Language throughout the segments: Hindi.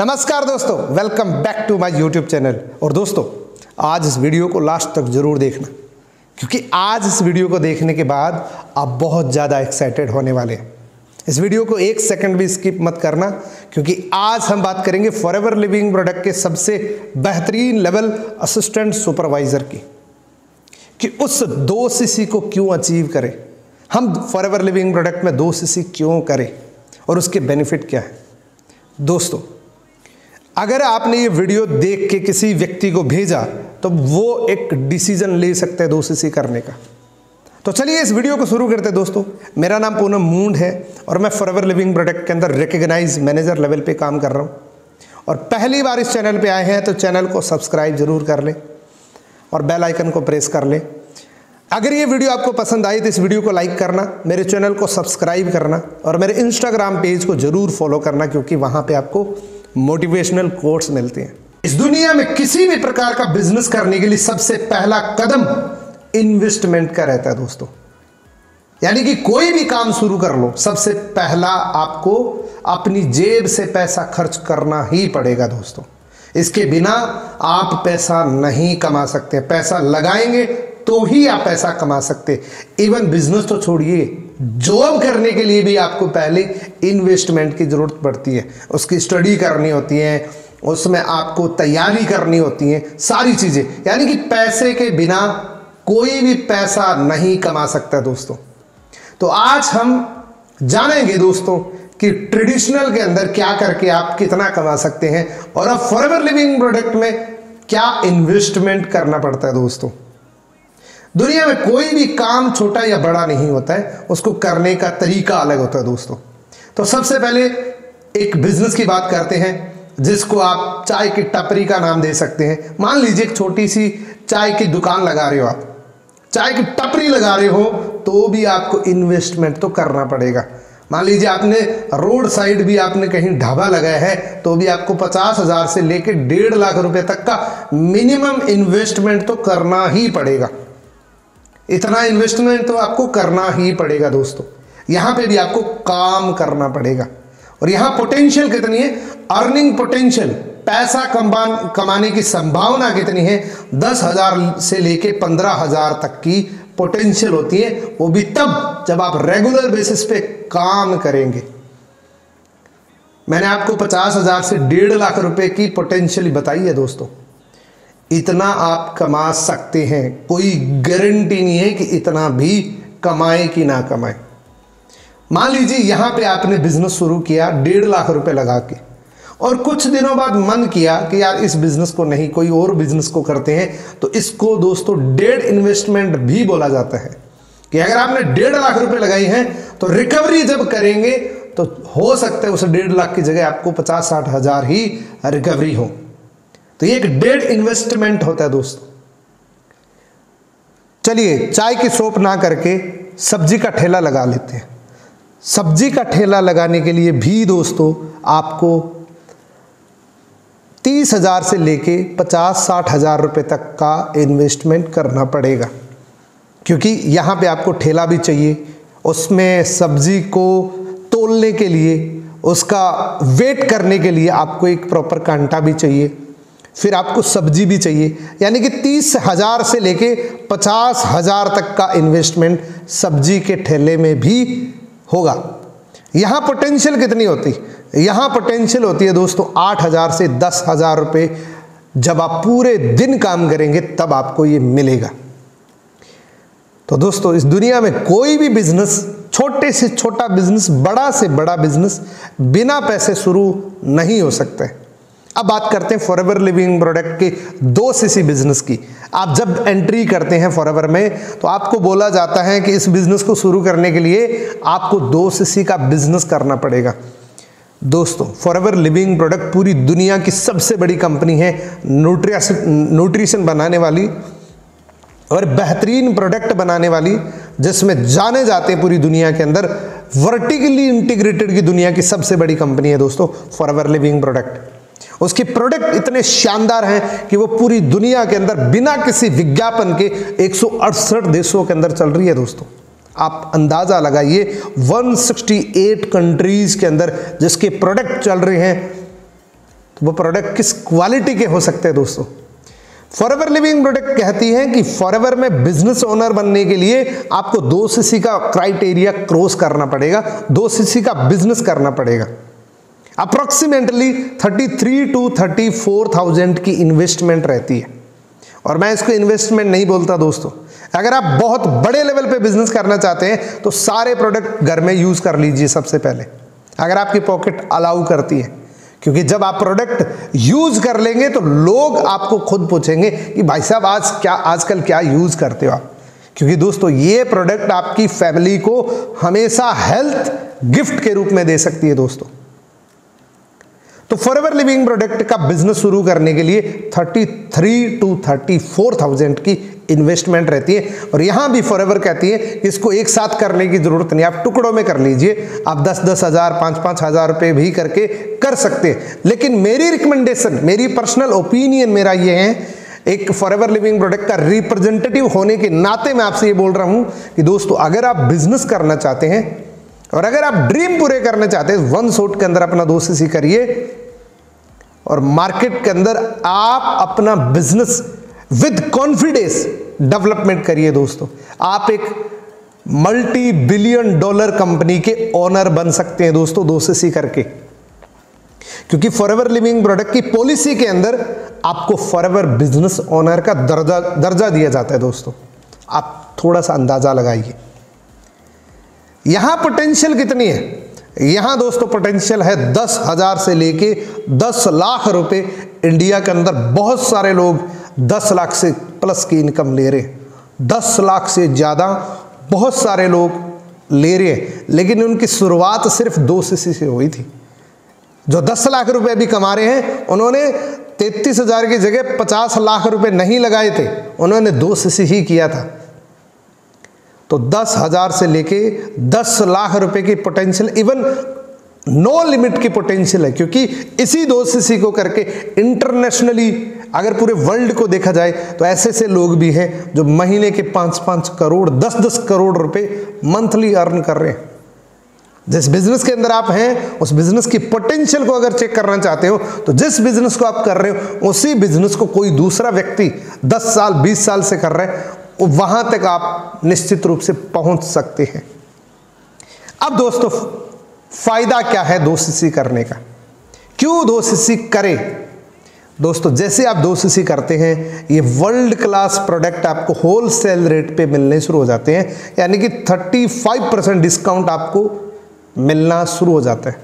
नमस्कार दोस्तों, welcome back to my YouTube channel. और दोस्तों, आज इस वीडियो को लास्ट तक जरूर देखना, क्योंकि आज इस वीडियो को देखने के बाद आप बहुत ज़्यादा एक्साइटेड होने वाले हैं। इस वीडियो को एक सेकंड भी स्किप मत करना, क्योंकि आज हम बात करेंगे फॉरएवर लिविंग प्रोडक्ट के सबसे बेहतरीन लेवल असिस्टेंट सुपरवाइजर की, कि उस 2 सीसी को क्यों अचीव करें, हम फॉरएवर लिविंग प्रोडक्ट में 2 सीसी क्यों करें और उसके बेनिफिट क्या है। दोस्तों, अगर आपने ये वीडियो देख के किसी व्यक्ति को भेजा तो वो एक डिसीजन ले सकते हैं 2 सीसी करने का। तो चलिए इस वीडियो को शुरू करते हैं। दोस्तों, मेरा नाम पूनम मूंड है और मैं फॉरएवर लिविंग प्रोडक्ट के अंदर रिकग्नाइज मैनेजर लेवल पे काम कर रहा हूँ। और पहली बार इस चैनल पे आए हैं तो चैनल को सब्सक्राइब जरूर कर लें और बेल आइकन को प्रेस कर लें। अगर ये वीडियो आपको पसंद आई तो इस वीडियो को लाइक करना, मेरे चैनल को सब्सक्राइब करना और मेरे इंस्टाग्राम पेज को जरूर फॉलो करना, क्योंकि वहाँ पे आपको मोटिवेशनल कोट्स मिलते हैं। इस दुनिया में किसी भी प्रकार का बिजनेस करने के लिए सबसे पहला कदम इन्वेस्टमेंट का रहता है दोस्तों। यानी कि कोई भी काम शुरू कर लो, सबसे पहला आपको अपनी जेब से पैसा खर्च करना ही पड़ेगा दोस्तों। इसके बिना आप पैसा नहीं कमा सकते। पैसा लगाएंगे तो ही आप पैसा कमा सकते। इवन बिजनेस तो छोड़िए, जॉब करने के लिए भी आपको पहले इन्वेस्टमेंट की जरूरत पड़ती है। उसकी स्टडी करनी होती है, उसमें आपको तैयारी करनी होती है, सारी चीजें। यानी कि पैसे के बिना कोई भी पैसा नहीं कमा सकता दोस्तों। तो आज हम जानेंगे दोस्तों कि ट्रेडिशनल के अंदर क्या करके आप कितना कमा सकते हैं और अब फॉरएवर लिविंग प्रोडक्ट में क्या इन्वेस्टमेंट करना पड़ता है दोस्तों। दुनिया में कोई भी काम छोटा या बड़ा नहीं होता है, उसको करने का तरीका अलग होता है दोस्तों। तो सबसे पहले एक बिजनेस की बात करते हैं, जिसको आप चाय की टपरी का नाम दे सकते हैं। मान लीजिए एक छोटी सी चाय की दुकान लगा रहे हो, आप चाय की टपरी लगा रहे हो, तो भी आपको इन्वेस्टमेंट तो करना पड़ेगा। मान लीजिए आपने रोड साइड भी आपने कहीं ढाबा लगाया है, तो भी आपको 50,000 से लेकर 1.5 लाख रुपए तक का मिनिमम इन्वेस्टमेंट तो करना ही पड़ेगा। इतना इन्वेस्टमेंट तो आपको करना ही पड़ेगा दोस्तों। यहां पे भी आपको काम करना पड़ेगा। और यहां पोटेंशियल कितनी है, अर्निंग पोटेंशियल, पैसा कमाने की संभावना कितनी है, 10,000 से लेके 15,000 तक की पोटेंशियल होती है। वो भी तब जब आप रेगुलर बेसिस पे काम करेंगे। मैंने आपको 50,000 से 1.5 लाख रुपए की पोटेंशियल बताई है दोस्तों। इतना आप कमा सकते हैं, कोई गारंटी नहीं है कि इतना भी कमाए कि ना कमाए। मान लीजिए यहां पे आपने बिजनेस शुरू किया 1.5 लाख रुपए लगा के, और कुछ दिनों बाद मन किया कि यार इस बिजनेस को नहीं, कोई और बिजनेस को करते हैं। तो इसको दोस्तों डेड इन्वेस्टमेंट भी बोला जाता है, कि अगर आपने 1.5 लाख रुपए लगाई हैं तो रिकवरी जब करेंगे तो हो सकता है उस 1.5 लाख की जगह आपको 50-60 हजार ही रिकवरी हो। तो ये एक डेड इन्वेस्टमेंट होता है दोस्तों। चलिए चाय की शॉप ना करके सब्जी का ठेला लगा लेते हैं। सब्जी का ठेला लगाने के लिए भी दोस्तों आपको 30,000 से लेके 50-60 हजार रुपए तक का इन्वेस्टमेंट करना पड़ेगा, क्योंकि यहाँ पे आपको ठेला भी चाहिए, उसमें सब्जी को तोलने के लिए, उसका वेट करने के लिए आपको एक प्रॉपर कांटा भी चाहिए, फिर आपको सब्जी भी चाहिए। यानी कि 30,000 से लेके 50,000 तक का इन्वेस्टमेंट सब्जी के ठेले में भी होगा। यहाँ पोटेंशियल कितनी होती, यहाँ पोटेंशियल होती है दोस्तों 8,000 से 10,000 रुपये। जब आप पूरे दिन काम करेंगे तब आपको ये मिलेगा। तो दोस्तों, इस दुनिया में कोई भी बिजनेस, छोटे से छोटा बिजनेस, बड़ा से बड़ा बिजनेस बिना पैसे शुरू नहीं हो सकता है। अब बात करते हैं फॉरएवर लिविंग प्रोडक्ट के 2 सीसी बिजनेस की। आप जब एंट्री करते हैं फॉरएवर में तो आपको बोला जाता है कि इस बिजनेस को शुरू करने के लिए आपको 2 सीसी का बिजनेस करना पड़ेगा। दोस्तों, फॉरएवर लिविंग प्रोडक्ट पूरी दुनिया की सबसे बड़ी कंपनी है, न्यूट्रिशन बनाने वाली और बेहतरीन प्रोडक्ट बनाने वाली, जिसमें जाने जाते हैं पूरी दुनिया के अंदर। वर्टिकली इंटीग्रेटेड की दुनिया की सबसे बड़ी कंपनी है दोस्तों फॉरएवर लिविंग प्रोडक्ट। उसके प्रोडक्ट इतने शानदार हैं कि वो पूरी दुनिया के अंदर बिना किसी विज्ञापन के 168 देशों के अंदर चल रही है दोस्तों। आप अंदाजा लगाइए 168 कंट्रीज के अंदर जिसके प्रोडक्ट चल रहे हैं, तो वो प्रोडक्ट किस क्वालिटी के हो सकते हैं दोस्तों। फॉरएवर लिविंग प्रोडक्ट कहती है कि फॉरएवर में बिजनेस ओनर बनने के लिए आपको 2 सीसी का क्राइटेरिया क्रॉस करना पड़ेगा, 2 सीसी का बिजनेस करना पड़ेगा। अप्रोक्सीमेटली 33 to 34,000 की इन्वेस्टमेंट रहती है। और मैं इसको इन्वेस्टमेंट नहीं बोलता दोस्तों। अगर आप बहुत बड़े लेवल पे बिजनेस करना चाहते हैं तो सारे प्रोडक्ट घर में यूज कर लीजिए सबसे पहले, अगर आपकी पॉकेट अलाउ करती है। क्योंकि जब आप प्रोडक्ट यूज कर लेंगे तो लोग आपको खुद पूछेंगे कि भाई साहब आजकल क्या यूज करते हो आप। क्योंकि दोस्तों ये प्रोडक्ट आपकी फैमिली को हमेशा हेल्थ गिफ्ट के रूप में दे सकती है दोस्तों। तो फॉरएवर लिविंग प्रोडक्ट का बिजनेस शुरू करने के लिए 33 to 34,000 की इन्वेस्टमेंट रहती है। और यहां भी फॉरएवर कहती है कि इसको एक साथ करने की जरूरत नहीं, आप टुकड़ों में कर लीजिए। आप 10-10 हज़ार 5-5 हज़ार रुपए भी करके कर सकते हैं। लेकिन मेरी रिकमेंडेशन, मेरी पर्सनल ओपिनियन मेरा ये है, एक फॉरएवर लिविंग प्रोडक्ट का रिप्रेजेंटेटिव होने के नाते मैं आपसे ये बोल रहा हूं कि दोस्तों अगर आप बिजनेस करना चाहते हैं और अगर आप ड्रीम पूरे करना चाहते हैं, 1 शॉट के अंदर अपना 2 सीसी करिए और मार्केट के अंदर आप अपना बिजनेस विद कॉन्फिडेंस डेवलपमेंट करिए दोस्तों। आप एक मल्टी बिलियन डॉलर कंपनी के ओनर बन सकते हैं दोस्तों 2 सीसी करके। क्योंकि फॉरएवर लिविंग प्रोडक्ट की पॉलिसी के अंदर आपको फॉरएवर बिजनेस ओनर का दर्जा दिया जाता है दोस्तों। आप थोड़ा सा अंदाजा लगाइए यहां पोटेंशियल कितनी है। यहां दोस्तों पोटेंशियल है 10,000 से लेके 10 लाख रुपए। इंडिया के अंदर बहुत सारे लोग 10 लाख से प्लस की इनकम ले रहे हैं, 10 लाख से ज़्यादा बहुत सारे लोग ले रहे हैं। लेकिन उनकी शुरुआत सिर्फ 2 सीसी से हुई थी। जो 10 लाख रुपए भी कमा रहे हैं उन्होंने 33,000 की जगह 50 लाख रुपए नहीं लगाए थे, उन्होंने 2 सीसी ही किया था। तो 10,000 से लेके 10 लाख रुपए की पोटेंशियल, इवन नो लिमिट की पोटेंशियल है। क्योंकि इसी 2 सीसी को करके इंटरनेशनली अगर पूरे वर्ल्ड को देखा जाए तो ऐसे ऐसे लोग भी हैं जो महीने के 5-5 करोड़ 10-10 करोड़ रुपए मंथली अर्न कर रहे हैं। जिस बिजनेस के अंदर आप हैं उस बिजनेस की पोटेंशियल को अगर चेक करना चाहते हो तो जिस बिजनेस को आप कर रहे हो उसी बिजनेस को कोई दूसरा व्यक्ति 10 साल 20 साल से कर रहा है, वहां तक आप निश्चित रूप से पहुंच सकते हैं। अब दोस्तों फायदा क्या है 2 सीसी करने का, क्यों 2 सीसी करें। दोस्तों जैसे आप 2 सीसी करते हैं ये वर्ल्ड क्लास प्रोडक्ट आपको होलसेल रेट पे मिलने शुरू हो जाते हैं, यानी कि 35% डिस्काउंट आपको मिलना शुरू हो जाता है।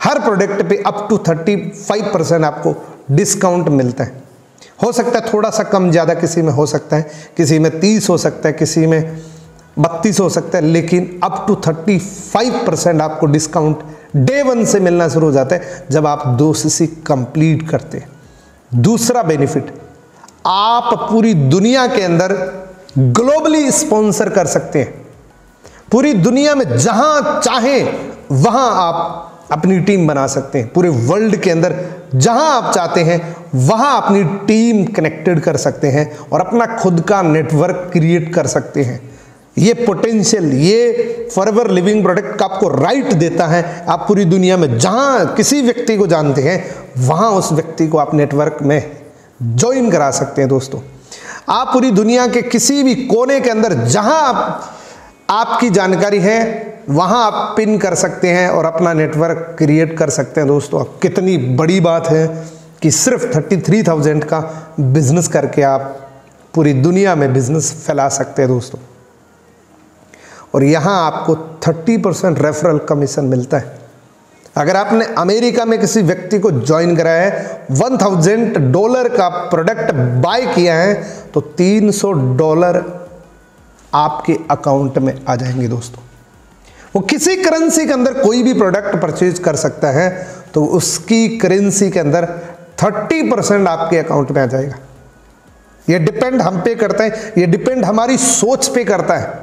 हर प्रोडक्ट पे अप टू 35% आपको डिस्काउंट मिलता है। हो सकता है थोड़ा सा कम ज़्यादा किसी में हो सकता है, किसी में 30 हो सकता है, किसी में 32 हो सकता है, लेकिन अप टू 35% आपको डिस्काउंट डे 1 से मिलना शुरू हो जाता है जब आप 2 सीसी कंप्लीट करते हैं। दूसरा बेनिफिट, आप पूरी दुनिया के अंदर ग्लोबली स्पॉन्सर कर सकते हैं। पूरी दुनिया में जहां चाहें वहां आप अपनी टीम बना सकते हैं। पूरे वर्ल्ड के अंदर जहां आप चाहते हैं वहां अपनी टीम कनेक्टेड कर सकते हैं और अपना खुद का नेटवर्क क्रिएट कर सकते हैं। ये पोटेंशियल, ये फॉरएवर लिविंग प्रोडक्ट का आपको राइट देता है। आप पूरी दुनिया में जहां किसी व्यक्ति को जानते हैं वहां उस व्यक्ति को आप नेटवर्क में ज्वाइन करा सकते हैं। दोस्तों आप पूरी दुनिया के किसी भी कोने के अंदर जहां आपकी जानकारी है वहां आप पिन कर सकते हैं और अपना नेटवर्क क्रिएट कर सकते हैं। दोस्तों अब कितनी बड़ी बात है कि सिर्फ 33,000 का बिजनेस करके आप पूरी दुनिया में बिजनेस फैला सकते हैं दोस्तों। और यहां आपको 30% रेफरल कमीशन मिलता है। अगर आपने अमेरिका में किसी व्यक्ति को ज्वाइन कराया है, $1,000 का प्रोडक्ट बाय किया है तो $300 आपके अकाउंट में आ जाएंगे। दोस्तों वो किसी करेंसी के अंदर कोई भी प्रोडक्ट परचेज कर सकता है तो उसकी करेंसी के अंदर 30% आपके अकाउंट में आ जाएगा। ये डिपेंड हम पे करता है, ये डिपेंड हमारी सोच पे करता है।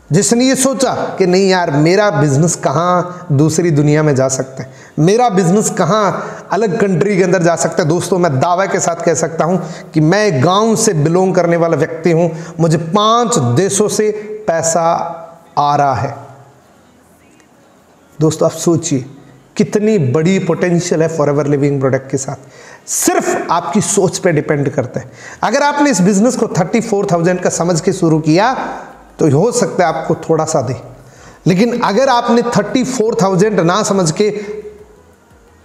जिसने ये सोचा कि नहीं यार मेरा बिजनेस कहाँ दूसरी दुनिया में जा सकता है, मेरा बिजनेस कहाँ अलग कंट्री के अंदर जा सकता है। दोस्तों मैं दावे के साथ कह सकता हूँ कि मैं गांव से बिलोंग करने वाला व्यक्ति हूँ, मुझे 5 देशों से पैसा आ रहा है। दोस्तों आप सोचिए कितनी बड़ी पोटेंशियल है फॉरएवर लिविंग प्रोडक्ट के साथ। सिर्फ आपकी सोच पे डिपेंड करता है। अगर आपने इस बिजनेस को 34,000 का समझ के शुरू किया तो हो सकता है आपको थोड़ा सा दे, लेकिन अगर आपने 34,000 ना समझ के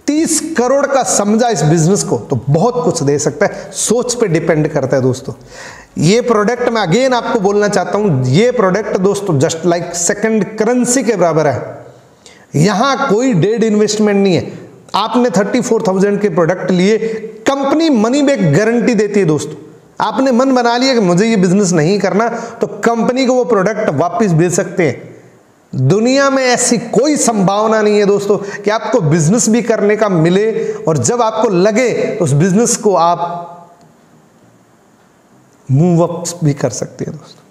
30 करोड़ का समझा इस बिजनेस को तो बहुत कुछ दे सकता है। सोच पे डिपेंड करता है दोस्तों। ये प्रोडक्ट मैं अगेन आपको बोलना चाहता हूं, ये प्रोडक्ट दोस्तों जस्ट लाइक सेकंड करेंसी के बराबर है। यहां कोई डेड इन्वेस्टमेंट नहीं है। आपने 34,000 के प्रोडक्ट लिए, कंपनी मनी बैक गारंटी देती है दोस्तों। आपने मन बना लिया कि मुझे ये बिजनेस नहीं करना तो कंपनी को वो प्रोडक्ट वापस बेच सकते हैं। दुनिया में ऐसी कोई संभावना नहीं है दोस्तों कि आपको बिजनेस भी करने का मिले और जब आपको लगे तो उस बिजनेस को आप मूव अप भी कर सकते हैं दोस्तों।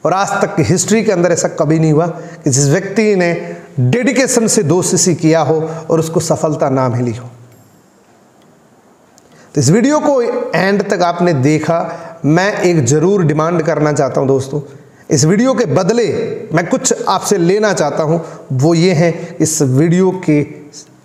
और आज तक की हिस्ट्री के अंदर ऐसा कभी नहीं हुआ कि जिस व्यक्ति ने डेडिकेशन से 2 सीसी किया हो और उसको सफलता ना मिली हो। तो इस वीडियो को एंड तक आपने देखा। मैं एक जरूर डिमांड करना चाहता हूं दोस्तों, इस वीडियो के बदले मैं कुछ आपसे लेना चाहता हूं, वो ये है इस वीडियो के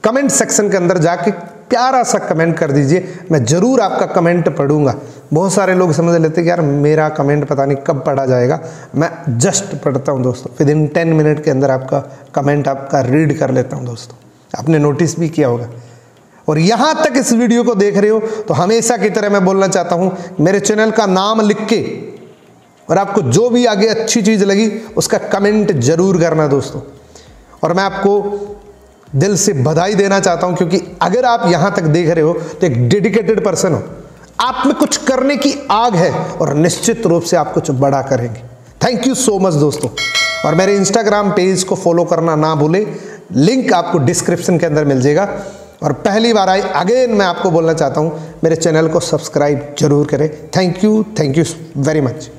कमेंट सेक्शन के अंदर जाके प्यारा सा कमेंट कर दीजिए। मैं जरूर आपका कमेंट पढ़ूंगा। बहुत सारे लोग समझ लेते कि यार मेरा कमेंट पता नहीं कब पढ़ा जाएगा। मैं जस्ट पढ़ता हूं दोस्तों, विदिन 10 मिनट के अंदर आपका कमेंट आपका रीड कर लेता हूं दोस्तों। आपने नोटिस भी किया होगा। और यहां तक इस वीडियो को देख रहे हो तो हमेशा की तरह मैं बोलना चाहता हूं, मेरे चैनल का नाम लिख के और आपको जो भी आगे अच्छी चीज लगी उसका कमेंट जरूर करना दोस्तों। और मैं आपको दिल से बधाई देना चाहता हूं, क्योंकि अगर आप यहां तक देख रहे हो तो एक डेडिकेटेड पर्सन हो, आप में कुछ करने की आग है और निश्चित रूप से आप कुछ बड़ा करेंगे। थैंक यू सो मच दोस्तों। और मेरे इंस्टाग्राम पेज को फॉलो करना ना भूलें, लिंक आपको डिस्क्रिप्शन के अंदर मिल जाएगा। और पहली बार आई अगेन मैं आपको बोलना चाहता हूं, मेरे चैनल को सब्सक्राइब जरूर करें। Thank you very much.